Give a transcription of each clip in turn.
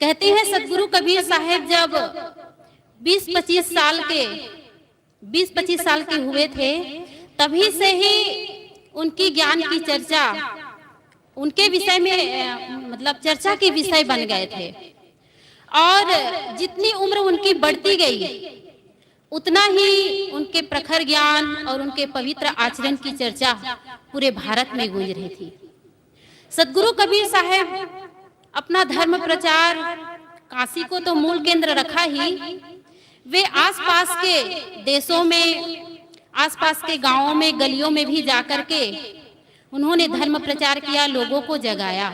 कहते हैं सदगुरु कबीर साहब जब 20-25 साल के हुए थे, तभी से ही उनकी ज्ञान की चर्चा उनके विषय में मतलब चर्चा के विषय बन गए थे। और जितनी उम्र उनकी बढ़ती गई, उतना ही उनके प्रखर ज्ञान और उनके पवित्र आचरण की चर्चा पूरे भारत में गूंज रही थी। सदगुरु कबीर साहब अपना धर्म प्रचार काशी को तो मूल केंद्र रखा ही, वे आसपास के देशों में, आसपास के गांवों में, गलियों में भी जाकर के उन्होंने धर्म प्रचार किया, लोगों को जगाया।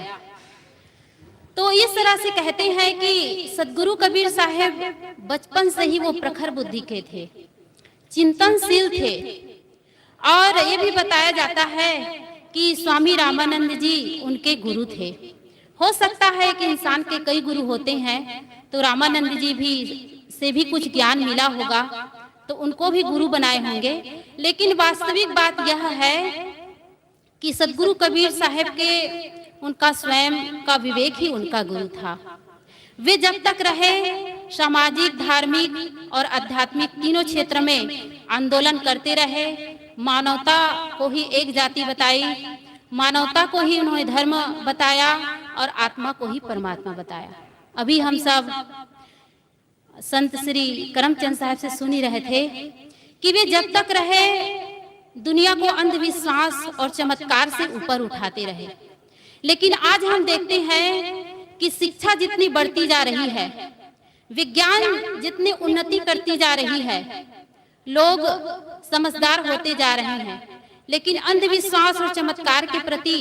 तो इस तरह से कहते हैं कि सदगुरु कबीर साहब बचपन से ही वो प्रखर बुद्धि के थे, चिंतनशील थे। और ये भी बताया जाता है कि स्वामी रामानंद जी उनके गुरु थे। हो सकता है कि इंसान के कई गुरु होते हैं, तो रामानंद जी भी से भी कुछ ज्ञान मिला होगा, तो उनको भी गुरु बनाए होंगे। लेकिन वास्तविक बात यह है कि सदगुरु कबीर साहब के उनका स्वयं का विवेक ही उनका गुरु था। वे जब तक रहे, सामाजिक, धार्मिक और आध्यात्मिक तीनों क्षेत्र में आंदोलन करते रहे। मानवता को ही एक जाति बताई, मानवता को ही उन्होंने धर्म बताया और आत्मा को ही परमात्मा बताया। अभी हम सब संत श्री करमचंद साहब से सुन ही रहे थे कि वे जब तक रहे दुनिया को अंधविश्वास और चमत्कार से ऊपर उठाते रहे। लेकिन आज हम देखते हैं कि शिक्षा जितनी बढ़ती जा रही है, विज्ञान जितनी उन्नति करती जा रही है, लोग समझदार होते जा रहे हैं, लेकिन अंधविश्वास और चमत्कार के प्रति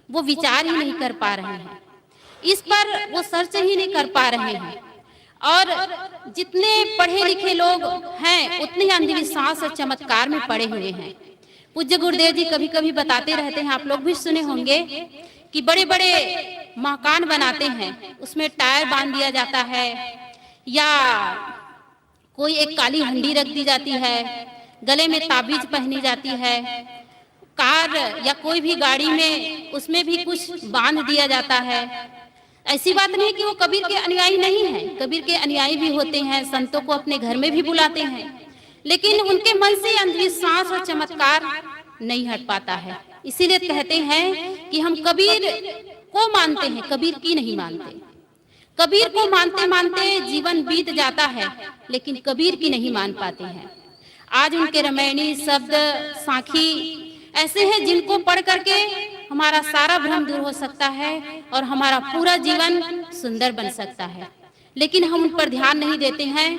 वो विचार ही नहीं कर पा रहे हैं, इस पर वो सर्च ही नहीं कर पा रहे हैं। और जितने पढ़े लिखे लोग हैं, उतने अंधविश्वास और चमत्कार में पड़े हुए हैं। पूज्य गुरुदेव जी कभी कभी बताते रहते हैं, आप लोग भी सुने होंगे, कि बड़े बड़े मकान बनाते हैं, उसमें टायर बांध दिया जाता है, या कोई एक काली हंडी रख दी जाती है, गले में ताबीज पहनी जाती है, कार या कोई भी गाड़ी में उसमें भी कुछ बांध दिया जाता है। ऐसी बात नहीं कि वो कबीर के अनुयायी नहीं है, कबीर के अनुयायी भी होते हैं, संतों को अपने घर में भी बुलाते हैं, लेकिन उनके मन से अंधविश्वास और चमत्कार नहीं हट पाता है। इसीलिए कहते हैं कि हम कबीर को मानते हैं, कबीर की नहीं मानते। कबीर को मानते मानते जीवन बीत जाता है, लेकिन कबीर की नहीं मान पाते हैं। आज उनके रामायणी शब्द, साखी ऐसे हैं जिनको पढ़ करके हमारा सारा भ्रम दूर हो सकता है और हमारा पूरा जीवन सुंदर बन सकता है। लेकिन हम उन पर ध्यान नहीं देते हैं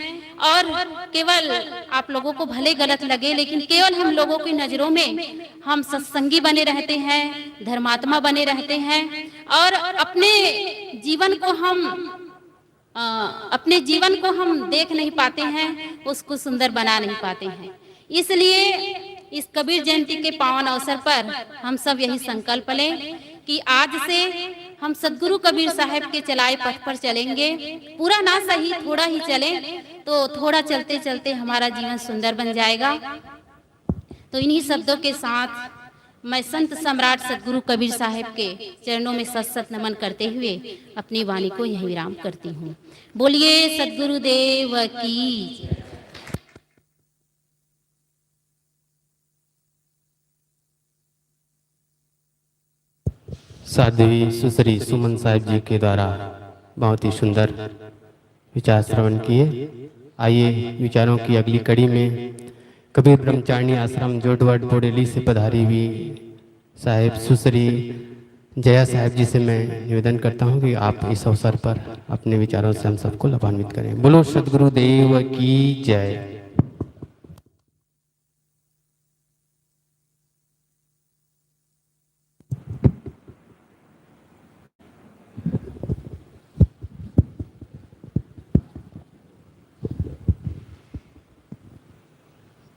और केवल, आप लोगों को भले गलत लगे, लेकिन केवल हम लोगों की नजरों में हम सत्संगी बने रहते हैं, धर्मात्मा बने रहते हैं और अपने जीवन को हम देख नहीं पाते हैं, उसको सुंदर बना नहीं पाते हैं। इसलिए इस कबीर जयंती के पावन अवसर पर हम सब यही संकल्प लें कि आज से हम सदगुरु कबीर साहब के चलाए पथ पर चलेंगे। पूरा ना सही, थोड़ा ही चलें, तो थोड़ा चलते चलते हमारा जीवन सुंदर बन जाएगा। तो इन्हीं शब्दों के साथ मैं संत सम्राट सदगुरु कबीर साहब के चरणों में सत सत नमन करते हुए अपनी वाणी को यहीं विराम करती हूँ। बोलिए सदगुरुदेव की। साध्वी सुश्री सुमन साहिब जी के द्वारा बहुत ही सुंदर विचार श्रवण किए। आइए विचारों की अगली कड़ी में कबीर ब्रह्मचारिणी आश्रम जोडवट बोडेली से पधारी हुई साहिब सुश्री जया साहिब जी से मैं निवेदन करता हूं कि आप इस अवसर पर अपने विचारों से हम सबको लाभान्वित करें। बोलो सदगुरुदेव की जय।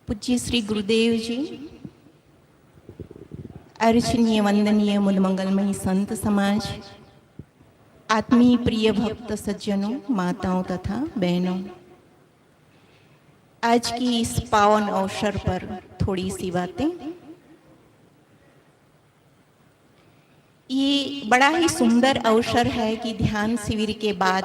पूज्य श्री गुरुदेव जी, अर्चनीय वंदनीय मुद मंगलमयी संत समाज, आत्मीय प्रिय भक्त सज्जनों, माताओं तथा बहनों, आज की इस पावन अवसर पर थोड़ी सी बातें। ये बड़ा ही सुंदर अवसर है कि ध्यान शिविर के बाद